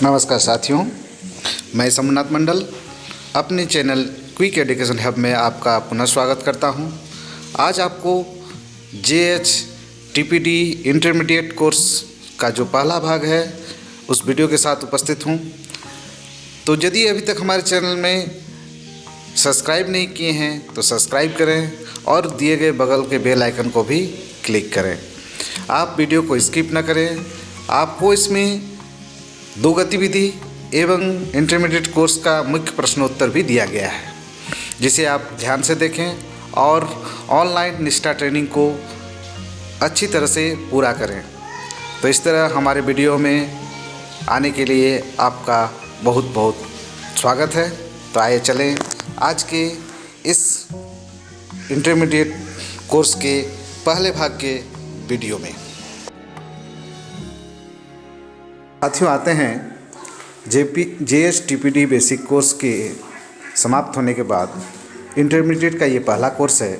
नमस्कार साथियों, मैं सोमनाथ मंडल अपने चैनल क्विक एजुकेशन हब में आपका पुनः स्वागत करता हूं। आज आपको जेएच टीपीटी इंटरमीडिएट कोर्स का जो पहला भाग है उस वीडियो के साथ उपस्थित हूं। तो यदि अभी तक हमारे चैनल में सब्सक्राइब नहीं किए हैं तो सब्सक्राइब करें और दिए गए बगल के बेल आइकन को भी क्लिक करें। आप वीडियो को स्किप न करें। आपको इसमें 2 गतिविधि एवं इंटरमीडिएट कोर्स का मुख्य प्रश्नोत्तर भी दिया गया है, जिसे आप ध्यान से देखें और ऑनलाइन निष्ठा ट्रेनिंग को अच्छी तरह से पूरा करें। तो इस तरह हमारे वीडियो में आने के लिए आपका बहुत बहुत स्वागत है। तो आइए चलें आज के इस इंटरमीडिएट कोर्स के पहले भाग के वीडियो में। साथियों, आते हैं जेएच टीपीटी बेसिक कोर्स के समाप्त होने के बाद इंटरमीडिएट का ये पहला कोर्स है,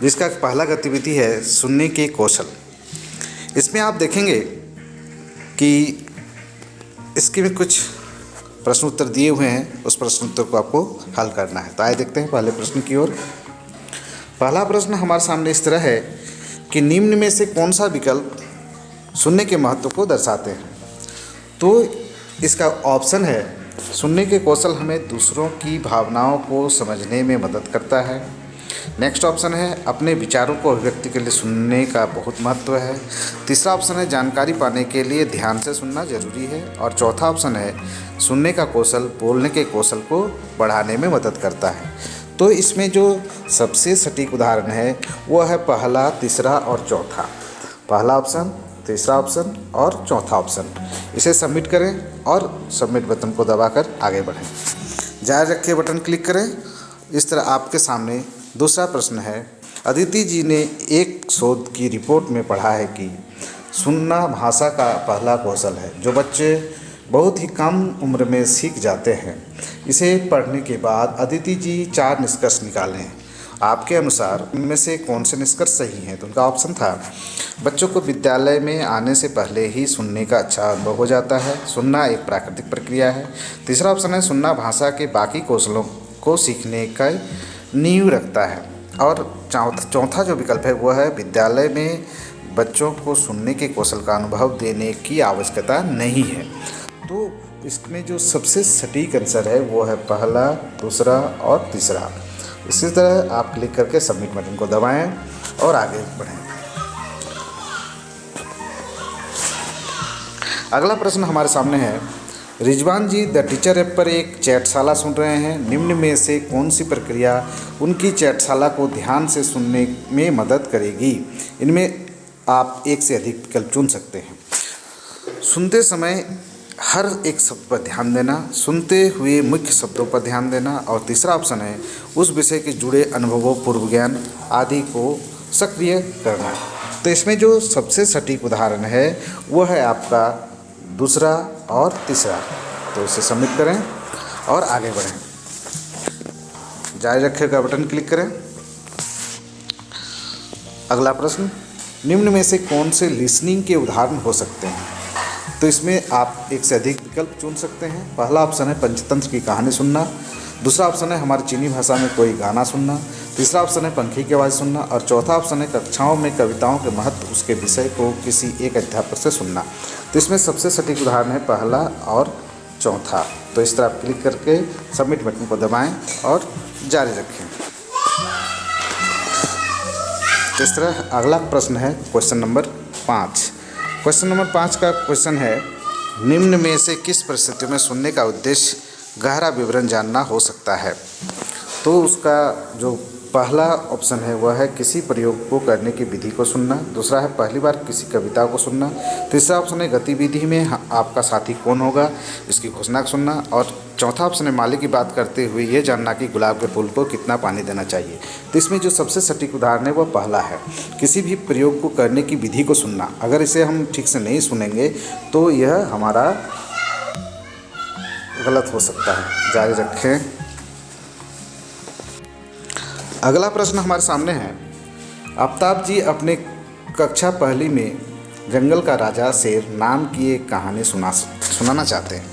जिसका पहला गतिविधि है सुनने के कौशल। इसमें आप देखेंगे कि इसके में कुछ प्रश्न उत्तर दिए हुए हैं, उस प्रश्न उत्तर को आपको हल करना है। तो आइए देखते हैं पहले प्रश्न की ओर। पहला प्रश्न हमारे सामने इस तरह है कि निम्न में से कौन सा विकल्प सुनने के महत्व को दर्शाते हैं। तो इसका ऑप्शन है, सुनने के कौशल हमें दूसरों की भावनाओं को समझने में मदद करता है। नेक्स्ट ऑप्शन है, अपने विचारों को अभिव्यक्ति के लिए सुनने का बहुत महत्व है। तीसरा ऑप्शन है, जानकारी पाने के लिए ध्यान से सुनना जरूरी है। और चौथा ऑप्शन है, सुनने का कौशल बोलने के कौशल को बढ़ाने में मदद करता है। तो इसमें जो सबसे सटीक उदाहरण है वो है पहला, तीसरा और चौथा। पहला ऑप्शन, तीसरा ऑप्शन और चौथा ऑप्शन। इसे सबमिट करें और सबमिट बटन को दबाकर आगे बढ़ें। जारी रखिए बटन क्लिक करें। इस तरह आपके सामने दूसरा प्रश्न है। अदिति जी ने एक शोध की रिपोर्ट में पढ़ा है कि सुनना भाषा का पहला कौशल है जो बच्चे बहुत ही कम उम्र में सीख जाते हैं। इसे पढ़ने के बाद अदिति जी 4 निष्कर्ष निकालें। आपके अनुसार इनमें से कौन से निष्कर्ष सही हैं? तो उनका ऑप्शन था, बच्चों को विद्यालय में आने से पहले ही सुनने का अच्छा अनुभव हो जाता है। सुनना एक प्राकृतिक प्रक्रिया है। तीसरा ऑप्शन है, सुनना भाषा के बाकी कौशलों को सीखने का नींव रखता है। और चौथा जो विकल्प है वो है, विद्यालय में बच्चों को सुनने के कौशल का अनुभव देने की आवश्यकता नहीं है। तो इसमें जो सबसे सटीक आंसर है वो है पहला, दूसरा और तीसरा। इसी तरह आप क्लिक करके सबमिट बटन को दबाएं और आगे बढ़ें। अगला प्रश्न हमारे सामने है, रिजवान जी द टीचर ऐप पर एक चैटशाला सुन रहे हैं। निम्न में से कौन सी प्रक्रिया उनकी चैटशाला को ध्यान से सुनने में मदद करेगी? इनमें आप एक से अधिक विकल्प चुन सकते हैं। सुनते समय हर एक शब्द पर ध्यान देना, सुनते हुए मुख्य शब्दों पर ध्यान देना। और तीसरा ऑप्शन है, उस विषय के जुड़े अनुभवों, पूर्व ज्ञान आदि को सक्रिय करना। तो इसमें जो सबसे सटीक उदाहरण है वो है आपका दूसरा और तीसरा। तो इसे सबमिट करें और आगे बढ़ें। जारी रखेगा बटन क्लिक करें। अगला प्रश्न, निम्न में से कौन से लिसनिंग के उदाहरण हो सकते हैं? तो इसमें आप एक से अधिक विकल्प चुन सकते हैं। पहला ऑप्शन है, पंचतंत्र की कहानी सुनना। दूसरा ऑप्शन है, हमारी चीनी भाषा में कोई गाना सुनना। तीसरा ऑप्शन है, पंखी की आवाज़ सुनना। और चौथा ऑप्शन है, कक्षाओं में कविताओं के महत्व, उसके विषय को किसी एक अध्यापक से सुनना। तो इसमें सबसे सटीक उदाहरण है पहला और चौथा। तो इस तरह आप क्लिक करके सबमिट बटन को दबाएं और जारी रखें। तो इस तरह अगला प्रश्न है क्वेश्चन नंबर 5। क्वेश्चन नंबर 5 का क्वेश्चन है, निम्न में से किस परिस्थितियों में सुनने का उद्देश्य गहरा विवरण जानना हो सकता है? तो उसका जो पहला ऑप्शन है वह है, किसी प्रयोग को करने की विधि को सुनना। दूसरा है, पहली बार किसी कविता को सुनना। तीसरा ऑप्शन है, गतिविधि में आपका साथी कौन होगा इसकी घोषणा सुनना। और चौथा ऑप्शन है, माली की बात करते हुए ये जानना कि गुलाब के फूल को कितना पानी देना चाहिए। तो इसमें जो सबसे सटीक उदाहरण है वह पहला है, किसी भी प्रयोग को करने की विधि को सुनना। अगर इसे हम ठीक से नहीं सुनेंगे तो यह हमारा गलत हो सकता है। जारी रखें। अगला प्रश्न हमारे सामने है, आफ्ताब जी अपने कक्षा पहली में जंगल का राजा शेर नाम की एक कहानी सुनाना चाहते हैं।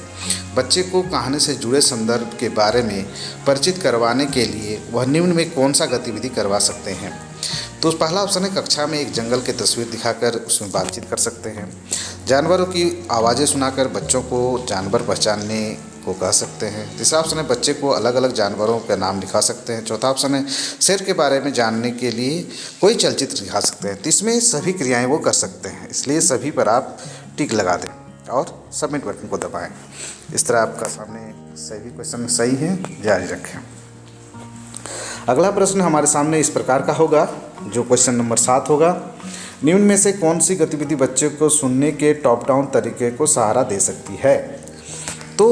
बच्चे को कहानी से जुड़े संदर्भ के बारे में परिचित करवाने के लिए वह निम्न में कौन सा गतिविधि करवा सकते हैं। तो पहला ऑप्शन है कक्षा में एक जंगल की तस्वीर दिखाकर उसमें बातचीत कर सकते हैं। जानवरों की आवाज़ें सुनाकर बच्चों को जानवर पहचानने को कह सकते हैं। तीसरा ऑप्शन है बच्चे को अलग अलग जानवरों का नाम लिखा सकते हैं। चौथा ऑप्शन है शेर के बारे में जानने के लिए कोई चलचित्र दिखा सकते हैं। तो इसमें सभी क्रियाएं वो कर सकते हैं, इसलिए सभी पर आप टिक लगा दें और सबमिट बटन को दबाएं। इस तरह आपका सामने सभी क्वेश्चन सही है, जारी रखें। अगला प्रश्न हमारे सामने इस प्रकार का होगा, जो क्वेश्चन नंबर 7 होगा। निम्न में से कौन सी गतिविधि बच्चे को सुनने के टॉप डाउन तरीके को सहारा दे सकती है। तो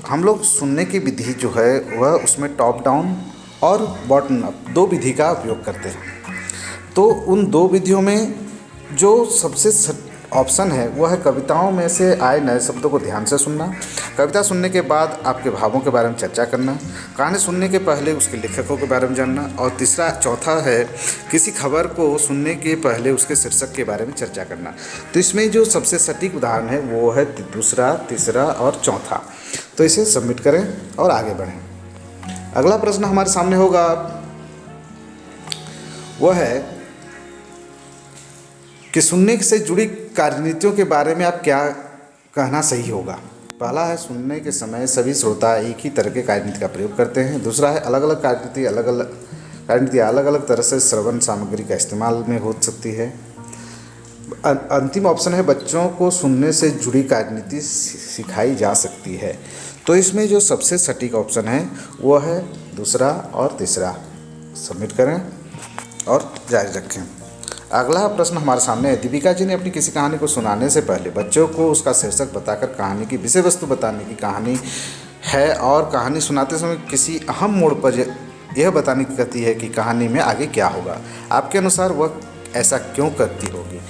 हम लोग सुनने की विधि जो है वह उसमें टॉप डाउन और बॉटम अप 2 विधि का उपयोग करते हैं। तो उन 2 विधियों में जो सबसे ऑप्शन है वह है कविताओं में से आए नए शब्दों को ध्यान से सुनना, कविता सुनने के बाद आपके भावों के बारे में चर्चा करना, कहानी सुनने के पहले उसके लेखकों के बारे में जानना, और चौथा है किसी खबर को सुनने के पहले उसके शीर्षक के बारे में चर्चा करना। तो इसमें जो सबसे सटीक उदाहरण है वो है दूसरा, तीसरा और चौथा। तो इसे सबमिट करें और आगे बढ़ें। अगला प्रश्न हमारे सामने होगा वह है कि सुनने से जुड़ी कार्यनीतियों के बारे में आप क्या कहना सही होगा। पहला है सुनने के समय सभी श्रोता एक ही तरह के कार्यनीति का प्रयोग करते हैं। दूसरा है अलग अलग कार्यनीति अलग अलग तरह से श्रवण सामग्री का इस्तेमाल में हो सकती है। अंतिम ऑप्शन है बच्चों को सुनने से जुड़ी कार्यनीति सिखाई जा सकती है। तो इसमें जो सबसे सटीक ऑप्शन है वो है दूसरा और तीसरा। सबमिट करें और जारी रखें। अगला प्रश्न हमारे सामने है, दीपिका जी ने अपनी किसी कहानी को सुनाने से पहले बच्चों को उसका शीर्षक बताकर कहानी की विषय वस्तु बताने की कहानी है, और कहानी सुनाते समय किसी अहम मोड़ पर यह बताने की कहती है कि कहानी में आगे क्या होगा। आपके अनुसार वह ऐसा क्यों करती होगी।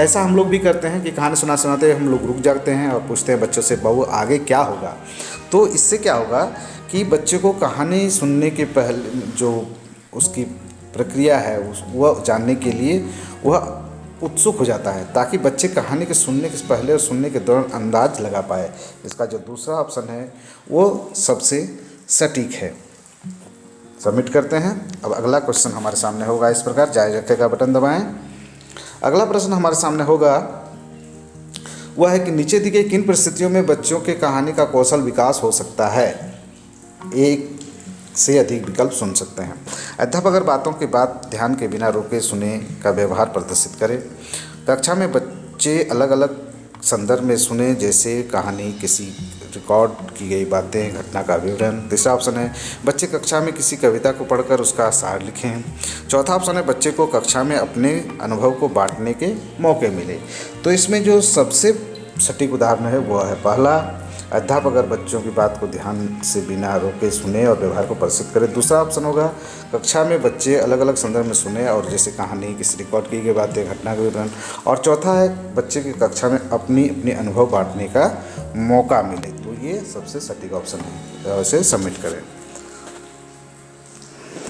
ऐसा हम लोग भी करते हैं कि कहानी सुनाते हम लोग रुक जाते हैं और पूछते हैं बच्चों से बहू आगे क्या होगा। तो इससे क्या होगा कि बच्चे को कहानी सुनने के पहले जो उसकी प्रक्रिया है वह जानने के लिए वह उत्सुक हो जाता है, ताकि बच्चे कहानी के सुनने के पहले और सुनने के दौरान अंदाज लगा पाए। इसका जो दूसरा ऑप्शन है वो सबसे सटीक है। सबमिट करते हैं। अब अगला क्वेश्चन हमारे सामने होगा इस प्रकार, जारी रखेगा बटन दबाएं। अगला प्रश्न हमारे सामने होगा वह है कि नीचे दी गई किन परिस्थितियों में बच्चों के कहानी का कौशल विकास हो सकता है। एक से अधिक विकल्प सुन सकते हैं। अध्यापक अगर बातों की बात ध्यान के बिना रोके सुने का व्यवहार प्रदर्शित करें। कक्षा में बच्चे अलग अलग संदर्भ में सुने, जैसे कहानी, किसी रिकॉर्ड की गई बातें, घटना का विवरण। तीसरा ऑप्शन है बच्चे कक्षा में किसी कविता को पढ़कर उसका सार लिखें। चौथा ऑप्शन है बच्चे को कक्षा में अपने अनुभव को बांटने के मौके मिले। तो इसमें जो सबसे सटीक उदाहरण है वह है पहला, अध्यापक अगर बच्चों की बात को ध्यान से बिना रोके सुने और व्यवहार को प्रदर्शित करें। दूसरा ऑप्शन होगा कक्षा में बच्चे अलग अलग संदर्भ में सुने और जैसे कहानी, किसी रिकॉर्ड की गई बातें, घटना का विवरण। और चौथा है बच्चे की कक्षा में अपनी अनुभव बांटने का मौका मिले। तो ये सबसे सटीक ऑप्शन है, इसे सबमिट करें।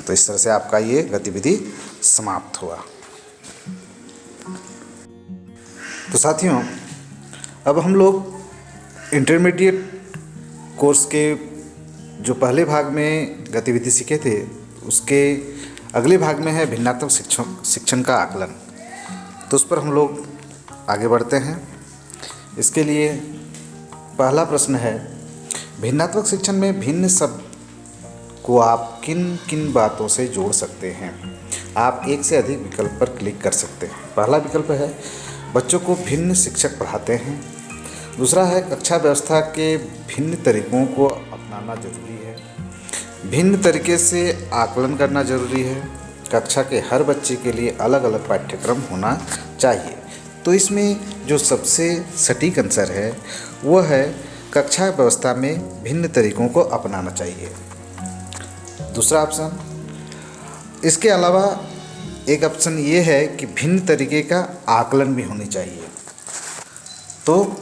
तो इस तरह से आपका ये गतिविधि समाप्त हुआ। तो साथियों, अब हम लोग इंटरमीडिएट कोर्स के जो पहले भाग में गतिविधि सीखे थे उसके अगले भाग में है भिन्नात्मक शिक्षण का आकलन। तो उस पर हम लोग आगे बढ़ते हैं। इसके लिए पहला प्रश्न है, भिन्नात्मक शिक्षण में भिन्न शब्द को आप किन किन बातों से जोड़ सकते हैं। आप एक से अधिक विकल्प पर क्लिक कर सकते हैं। पहला विकल्प है बच्चों को भिन्न शिक्षक पढ़ाते हैं। दूसरा है कक्षा व्यवस्था के भिन्न तरीकों को अपनाना जरूरी है। भिन्न तरीके से आकलन करना जरूरी है। कक्षा के हर बच्चे के लिए अलग अलग पाठ्यक्रम होना चाहिए। तो इसमें जो सबसे सटीक आंसर है वह है कक्षा व्यवस्था में भिन्न तरीकों को अपनाना चाहिए, दूसरा ऑप्शन। इसके अलावा एक ऑप्शन ये है कि भिन्न तरीके का आकलन भी होनी चाहिए। तो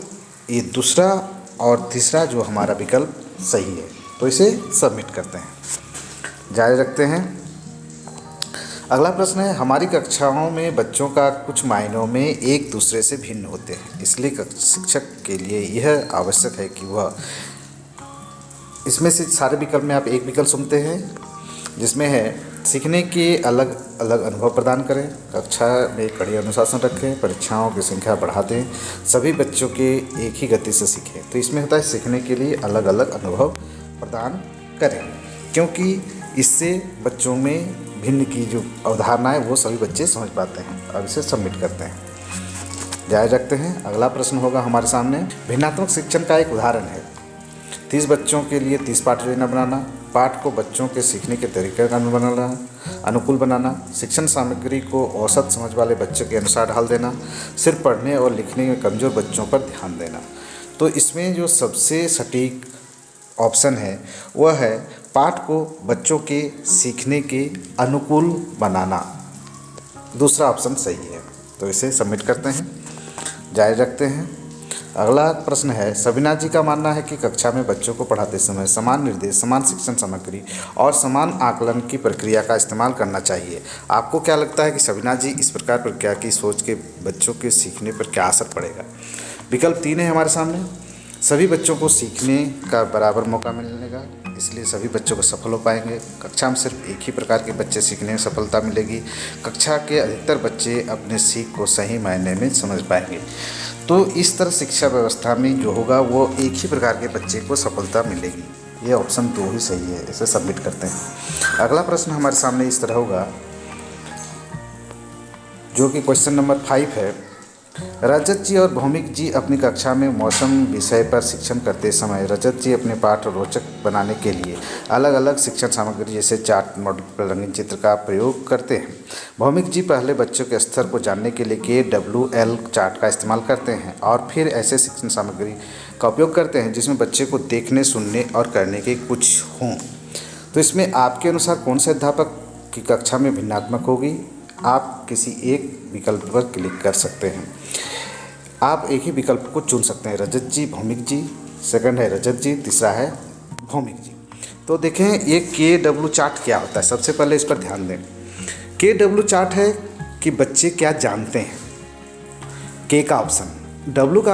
ये दूसरा और तीसरा जो हमारा विकल्प सही है। तो इसे सबमिट करते हैं, जारी रखते हैं। अगला प्रश्न है, हमारी कक्षाओं में बच्चों का कुछ मायनों में एक दूसरे से भिन्न होते हैं, इसलिए शिक्षक के लिए यह आवश्यक है कि वह इसमें से सारे विकल्प में आप एक विकल्प सुनते हैं जिसमें है सीखने के अलग अलग अनुभव प्रदान करें, कक्षा में कड़ी अनुशासन रखें, परीक्षाओं की संख्या बढ़ा दें, सभी बच्चों के एक ही गति से सीखें। तो इसमें होता है सीखने के लिए अलग अलग अनुभव प्रदान करें, क्योंकि इससे बच्चों में भिन्न की जो अवधारणा है वो सभी बच्चे समझ पाते हैं। अब इसे सबमिट करते हैं, जारी रखते हैं। अगला प्रश्न होगा हमारे सामने, भिन्नात्मक शिक्षण का एक उदाहरण है। 30 बच्चों के लिए 30 पाठ योजना बनाना, पाठ को बच्चों के सीखने के तरीके का अनुकूल बनाना, शिक्षण सामग्री को औसत समझ वाले बच्चों के अनुसार ढाल देना, सिर्फ पढ़ने और लिखने में कमज़ोर बच्चों पर ध्यान देना। तो इसमें जो सबसे सटीक ऑप्शन है वह है पाठ को बच्चों के सीखने के अनुकूल बनाना। दूसरा ऑप्शन सही है। तो इसे सबमिट करते हैं, जारी रखते हैं। अगला प्रश्न है, सबीना जी का मानना है कि कक्षा में बच्चों को पढ़ाते समय समान निर्देश, समान शिक्षण सामग्री और समान आकलन की प्रक्रिया का इस्तेमाल करना चाहिए। आपको क्या लगता है कि सबीना जी इस प्रकार प्रक्रिया की सोच के बच्चों के सीखने पर क्या असर पड़ेगा? विकल्प 3 है हमारे सामने। सभी बच्चों को सीखने का बराबर मौका मिलेगा, इसलिए सभी बच्चों को सफल हो पाएंगे। कक्षा में सिर्फ एक ही प्रकार के बच्चे सीखने में सफलता मिलेगी। कक्षा के अधिकतर बच्चे अपने सीख को सही मायने में समझ पाएंगे। तो इस तरह शिक्षा व्यवस्था में जो होगा वो एक ही प्रकार के बच्चे को सफलता मिलेगी। ये ऑप्शन 2 ही सही है। इसे सबमिट करते हैं। अगला प्रश्न हमारे सामने इस तरह होगा, जो कि क्वेश्चन नंबर 5 है। रजत जी और भौमिक जी अपनी कक्षा में मौसम विषय पर शिक्षण करते समय रजत जी अपने पाठ रोचक बनाने के लिए अलग अलग शिक्षण सामग्री जैसे चार्ट, मॉडल, रंगीन चित्र का प्रयोग करते हैं। भौमिक जी पहले बच्चों के स्तर को जानने के लिए KWL चार्ट का इस्तेमाल करते हैं और फिर ऐसे शिक्षण सामग्री का उपयोग करते हैं जिसमें बच्चे को देखने, सुनने और करने के कुछ हों। तो इसमें आपके अनुसार कौन से अध्यापक की कक्षा में भिन्नात्मक होगी? आप किसी एक विकल्प पर क्लिक कर सकते हैं। आप एक ही विकल्प को चुन सकते हैं, रजत जी, भौमिक जी। सेकंड है रजत जी, तीसरा है भौमिक जी। तो देखें ये KW चार्ट क्या होता है, सबसे पहले इस पर ध्यान दें। KW चार्ट है कि बच्चे क्या जानते हैं, K का ऑप्शन। W का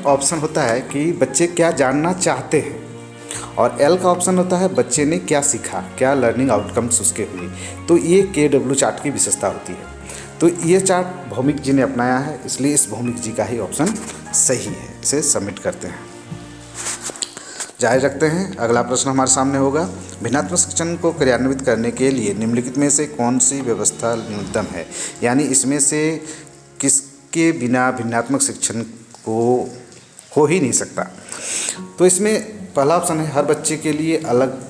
ऑप्शन होता है कि बच्चे क्या जानना चाहते हैं, और L का ऑप्शन होता है बच्चे ने क्या सीखा, क्या लर्निंग आउटकम्स उसके हुई। तो ये KW चार्ट की विशेषता होती है। तो ये चार्ट भौमिक जी ने अपनाया है, इसलिए इस भौमिक जी का ही ऑप्शन सही है। इसे सबमिट करते हैं, जारी रखते हैं। अगला प्रश्न हमारे सामने होगा, भिन्नात्मक शिक्षण को क्रियान्वित करने के लिए निम्नलिखित में से कौन सी व्यवस्था न्यूनतम है? यानी इसमें से किसके बिना भिन्नात्मक शिक्षण को हो ही नहीं सकता। तो इसमें पहला ऑप्शन है हर बच्चे के लिए अलग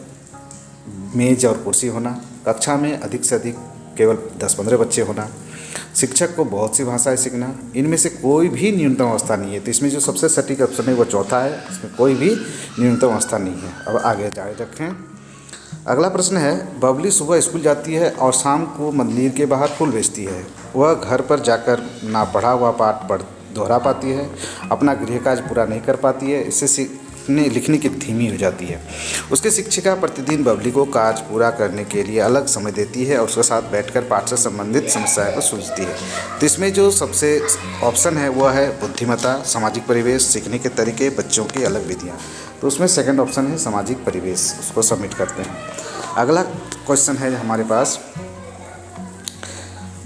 मेज और कुर्सी होना, कक्षा में अधिक से अधिक केवल 10-15 बच्चे होना, शिक्षक को बहुत सी भाषाएं सीखना। इनमें से कोई भी न्यूनतम अवस्था नहीं है। तो इसमें जो सबसे सटीक ऑप्शन है वो चौथा है, इसमें कोई भी न्यूनतम अवस्था नहीं है। अब आगे जारी रखें। अगला प्रश्न है, बबली सुबह स्कूल जाती है और शाम को मंदिर के बाहर फूल बेचती है। वह घर पर जाकर ना पढ़ा हुआ पाठ दोहरा पाती है, अपना गृह कार्य पूरा नहीं कर पाती है, इससे लिखने की धीमी हो जाती है। उसकी शिक्षिका प्रतिदिन बबली को कार्य पूरा करने के लिए अलग समय देती है और उसके साथ बैठकर पाठ से संबंधित समस्याएं को सुलझती है। तो इसमें जो सबसे ऑप्शन है वह है बुद्धिमत्ता, सामाजिक परिवेश, सीखने के तरीके, बच्चों की अलग विधियाँ। तो उसमें सेकंड ऑप्शन है सामाजिक परिवेश। उसको सबमिट करते हैं। अगला क्वेश्चन है हमारे पास,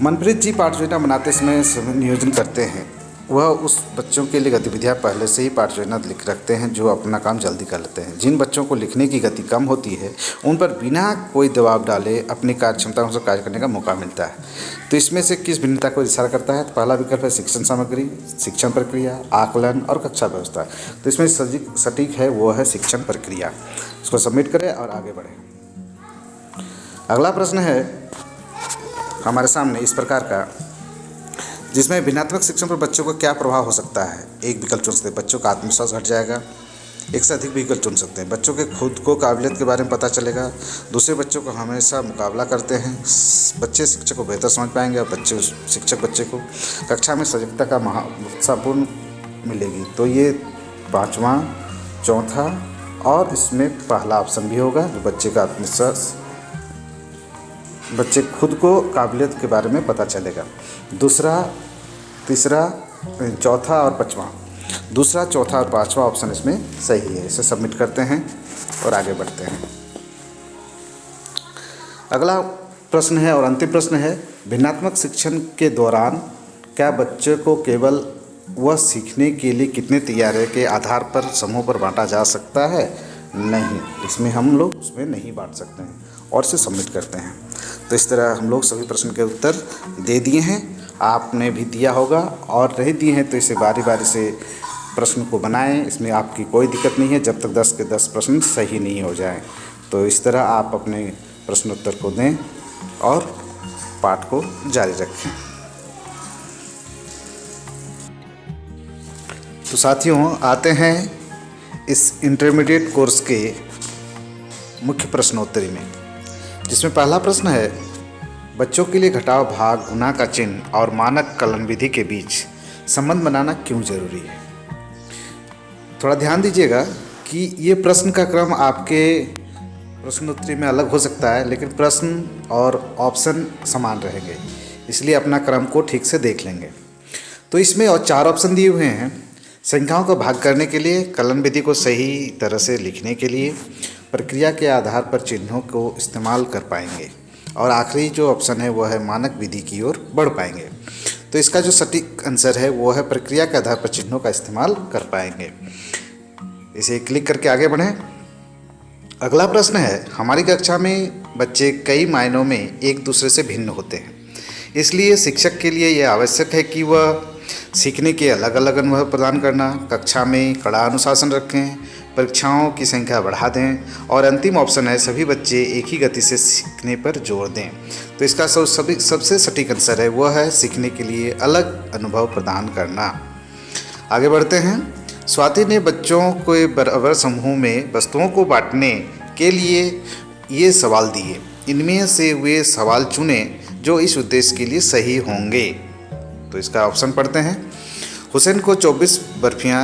मनप्रीत जी पाठ योजना बनाते समय नियोजन करते हैं। वह उस बच्चों के लिए गतिविधियाँ पहले से ही पाठ योजना लिख रखते हैं जो अपना काम जल्दी कर लेते हैं। जिन बच्चों को लिखने की गति कम होती है उन पर बिना कोई दबाव डाले अपनी कार्य क्षमता से कार्य करने का मौका मिलता है। तो इसमें से किस भिन्नता को इशारा करता है? तो पहला विकल्प है शिक्षण सामग्री, शिक्षण प्रक्रिया, आकलन और कक्षा व्यवस्था। तो इसमें सटीक है वो है शिक्षण प्रक्रिया। इसको सबमिट करें और आगे बढ़ें। अगला प्रश्न है हमारे सामने इस प्रकार का, जिसमें भिन्नात्मक शिक्षण पर बच्चों को क्या प्रभाव हो सकता है। एक विकल्प चुन सकते हैं, बच्चों का आत्मविश्वास घट जाएगा। एक से अधिक विकल्प चुन सकते हैं, बच्चों के खुद को काबिलियत के बारे में पता चलेगा। दूसरे बच्चों को हमेशा मुकाबला करते हैं, बच्चे शिक्षक को बेहतर समझ पाएंगे और शिक्षक बच्चे को कक्षा में सजगता का महत्वपूर्ण मिलेगी। तो ये पाँचवा, चौथा और इसमें पहला ऑप्शन भी होगा, जो बच्चे का आत्मविश्वास, बच्चे खुद को काबिलियत के बारे में पता चलेगा। दूसरा, तीसरा, चौथा और पाँचवा। दूसरा, चौथा और पांचवा ऑप्शन इसमें सही है। इसे सबमिट करते हैं और आगे बढ़ते हैं। अगला प्रश्न है और अंतिम प्रश्न है, भिन्नात्मक शिक्षण के दौरान क्या बच्चे को केवल वह सीखने के लिए कितने तैयार है के आधार पर समूह पर बांटा जा सकता है? नहीं, इसमें हम लोग उसमें नहीं बांट सकते हैं और इसे सबमिट करते हैं। तो इस तरह हम लोग सभी प्रश्न के उत्तर दे दिए हैं, आपने भी दिया होगा, और नहीं दिए हैं तो इसे बारी बारी से प्रश्न को बनाएं। इसमें आपकी कोई दिक्कत नहीं है जब तक 10 के 10 प्रश्न सही नहीं हो जाएं। तो इस तरह आप अपने प्रश्नोत्तर को दें और पाठ को जारी रखें। तो साथियों, आते हैं इस इंटरमीडिएट कोर्स के मुख्य प्रश्नोत्तरी में, जिसमें पहला प्रश्न है, बच्चों के लिए घटाव भाग गुणा का चिन्ह और मानक कलन विधि के बीच संबंध बनाना क्यों जरूरी है? थोड़ा ध्यान दीजिएगा कि ये प्रश्न का क्रम आपके प्रश्नोत्तरी में अलग हो सकता है, लेकिन प्रश्न और ऑप्शन समान रहेंगे, इसलिए अपना क्रम को ठीक से देख लेंगे। तो इसमें और 4 ऑप्शन दिए हुए हैं। संख्याओं का भाग करने के लिए, कलन विधि को सही तरह से लिखने के लिए, प्रक्रिया के आधार पर चिन्हों को इस्तेमाल कर पाएंगे, और आखिरी जो ऑप्शन है वह है मानक विधि की ओर बढ़ पाएंगे। तो इसका जो सटीक आंसर है वो है प्रक्रिया के आधार पर चिन्हों का इस्तेमाल कर पाएंगे। इसे क्लिक करके आगे बढ़ें। अगला प्रश्न है, हमारी कक्षा में बच्चे कई मायनों में एक दूसरे से भिन्न होते हैं, इसलिए शिक्षक के लिए यह आवश्यक है कि वह सीखने के अलग अलग अनुभव प्रदान करना, कक्षा में कड़ा अनुशासन रखें, परीक्षाओं की संख्या बढ़ा दें, और अंतिम ऑप्शन है सभी बच्चे एक ही गति से सीखने पर जोर दें। तो इसका सबसे सटीक आंसर है वह है सीखने के लिए अलग अनुभव प्रदान करना। आगे बढ़ते हैं। स्वाति ने बच्चों को बराबर समूह में वस्तुओं को बांटने के लिए ये सवाल दिए, इनमें से वे सवाल चुने जो इस उद्देश्य के लिए सही होंगे। तो इसका ऑप्शन पढ़ते हैं। हुसैन को 24 बर्फियाँ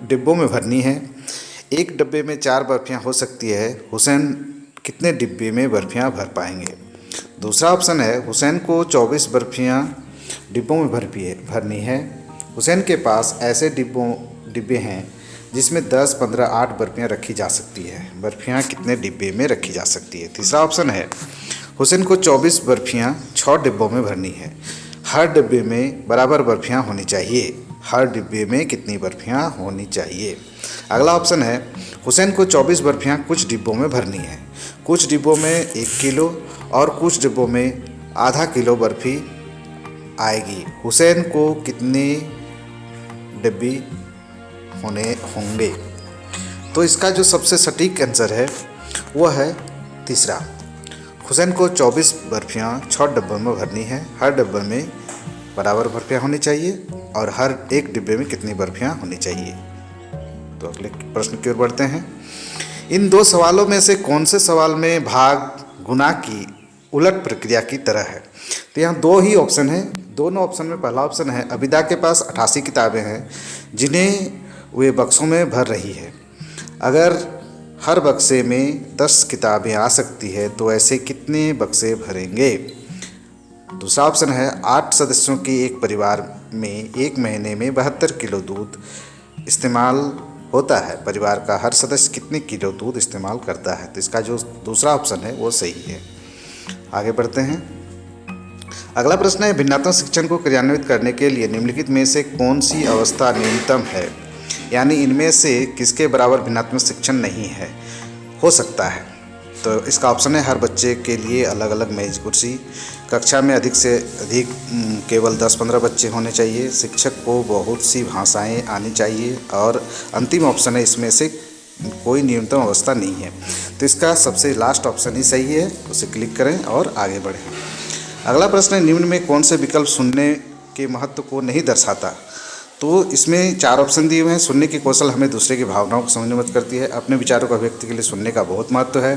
डिब्बों में भरनी है, एक डिब्बे में 4 बर्फियाँ हो सकती है, हुसैन कितने डिब्बे में बर्फियाँ भर पाएंगे? दूसरा ऑप्शन है, हुसैन को 24 बर्फियाँ डिब्बों में भरनी है, हुसैन के पास ऐसे डिब्बे हैं जिसमें 10, 15, 8 बर्फियाँ रखी जा सकती है, बर्फियाँ कितने डिब्बे में रखी जा सकती है? तीसरा ऑप्शन है, हुसैन को 24 बर्फियाँ 6 डिब्बों में भरनी है, हर डिब्बे में बराबर बर्फियाँ होनी चाहिए, हर डिब्बे में कितनी बर्फियाँ होनी चाहिए? अगला ऑप्शन है, हुसैन को 24 बर्फियाँ कुछ डिब्बों में भरनी है, कुछ डिब्बों में 1 किलो और कुछ डिब्बों में आधा किलो बर्फ़ी आएगी, हुसैन को कितने डिब्बे होंगे? तो इसका जो सबसे सटीक आंसर है वह है तीसरा, हुसैन को 24 बर्फियाँ 6 डिब्बों में भरनी है, हर डिब्बे में बराबर बर्फियाँ होनी चाहिए और हर एक डिब्बे में कितनी बर्फियाँ होनी चाहिए? तो अगले प्रश्न की ओर बढ़ते हैं। इन 2 सवालों में से कौन से सवाल में भाग गुना की उलट प्रक्रिया की तरह है? तो यहाँ 2 ही ऑप्शन हैं। दोनों ऑप्शन में पहला ऑप्शन है, अबिदा के पास 88 किताबें हैं जिन्हें वे बक्सों में भर रही है, अगर हर बक्से में 10 किताबें आ सकती है तो ऐसे कितने बक्से भरेंगे? दूसरा ऑप्शन है, 8 सदस्यों के एक परिवार में एक महीने में 72 किलो दूध इस्तेमाल होता है, परिवार का हर सदस्य कितने किलो दूध इस्तेमाल करता है? तो इसका जो दूसरा ऑप्शन है वो सही है। आगे बढ़ते हैं। अगला प्रश्न है, भिन्नात्मक शिक्षण को क्रियान्वित करने के लिए निम्नलिखित में से कौन सी अवस्था न्यूनतम है, यानी इनमें से किसके बराबर भिन्नात्मक शिक्षण नहीं है हो सकता है? तो इसका ऑप्शन है, हर बच्चे के लिए अलग अलग मेज कुर्सी, कक्षा में अधिक से अधिक केवल 10-15 बच्चे होने चाहिए, शिक्षक को बहुत सी भाषाएं आनी चाहिए, और अंतिम ऑप्शन है, इसमें से कोई न्यूनतम अवस्था नहीं है। तो इसका सबसे लास्ट ऑप्शन ही सही है, उसे क्लिक करें और आगे बढ़ें। अगला प्रश्न है, निम्न में कौन से विकल्प सुनने के महत्व को नहीं दर्शाता? तो इसमें 4 ऑप्शन दिए हुए हैं। सुनने की कौशल हमें दूसरे की भावनाओं को समझने में मदद करती है, अपने विचारों को अभिव्यक्ति के लिए सुनने का बहुत महत्व है।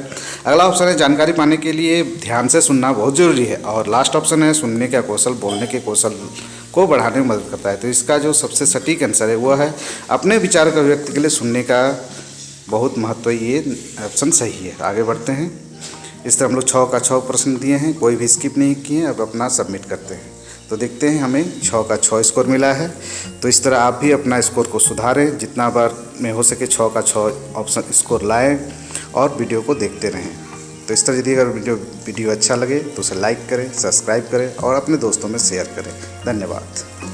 अगला ऑप्शन है, जानकारी पाने के लिए ध्यान से सुनना बहुत ज़रूरी है, और लास्ट ऑप्शन है, सुनने का कौशल बोलने के कौशल को बढ़ाने में मदद करता है। तो इसका जो सबसे सटीक आंसर है वह है, अपने विचारों को अभिव्यक्ति के लिए सुनने का बहुत महत्व, ये ऑप्शन सही है। आगे बढ़ते हैं। इस तरह हम लोग 6 का 6 प्रश्न दिए हैं, कोई भी स्किप नहीं किए। अब अपना सबमिट करते हैं। तो देखते हैं हमें 6 का 6 स्कोर मिला है। तो इस तरह आप भी अपना स्कोर को सुधारें, जितना बार में हो सके 6 का 6 ऑप्शन स्कोर लाएं और वीडियो को देखते रहें। तो इस तरह यदि अगर वीडियो अच्छा लगे तो उसे लाइक करें, सब्सक्राइब करें और अपने दोस्तों में शेयर करें। धन्यवाद।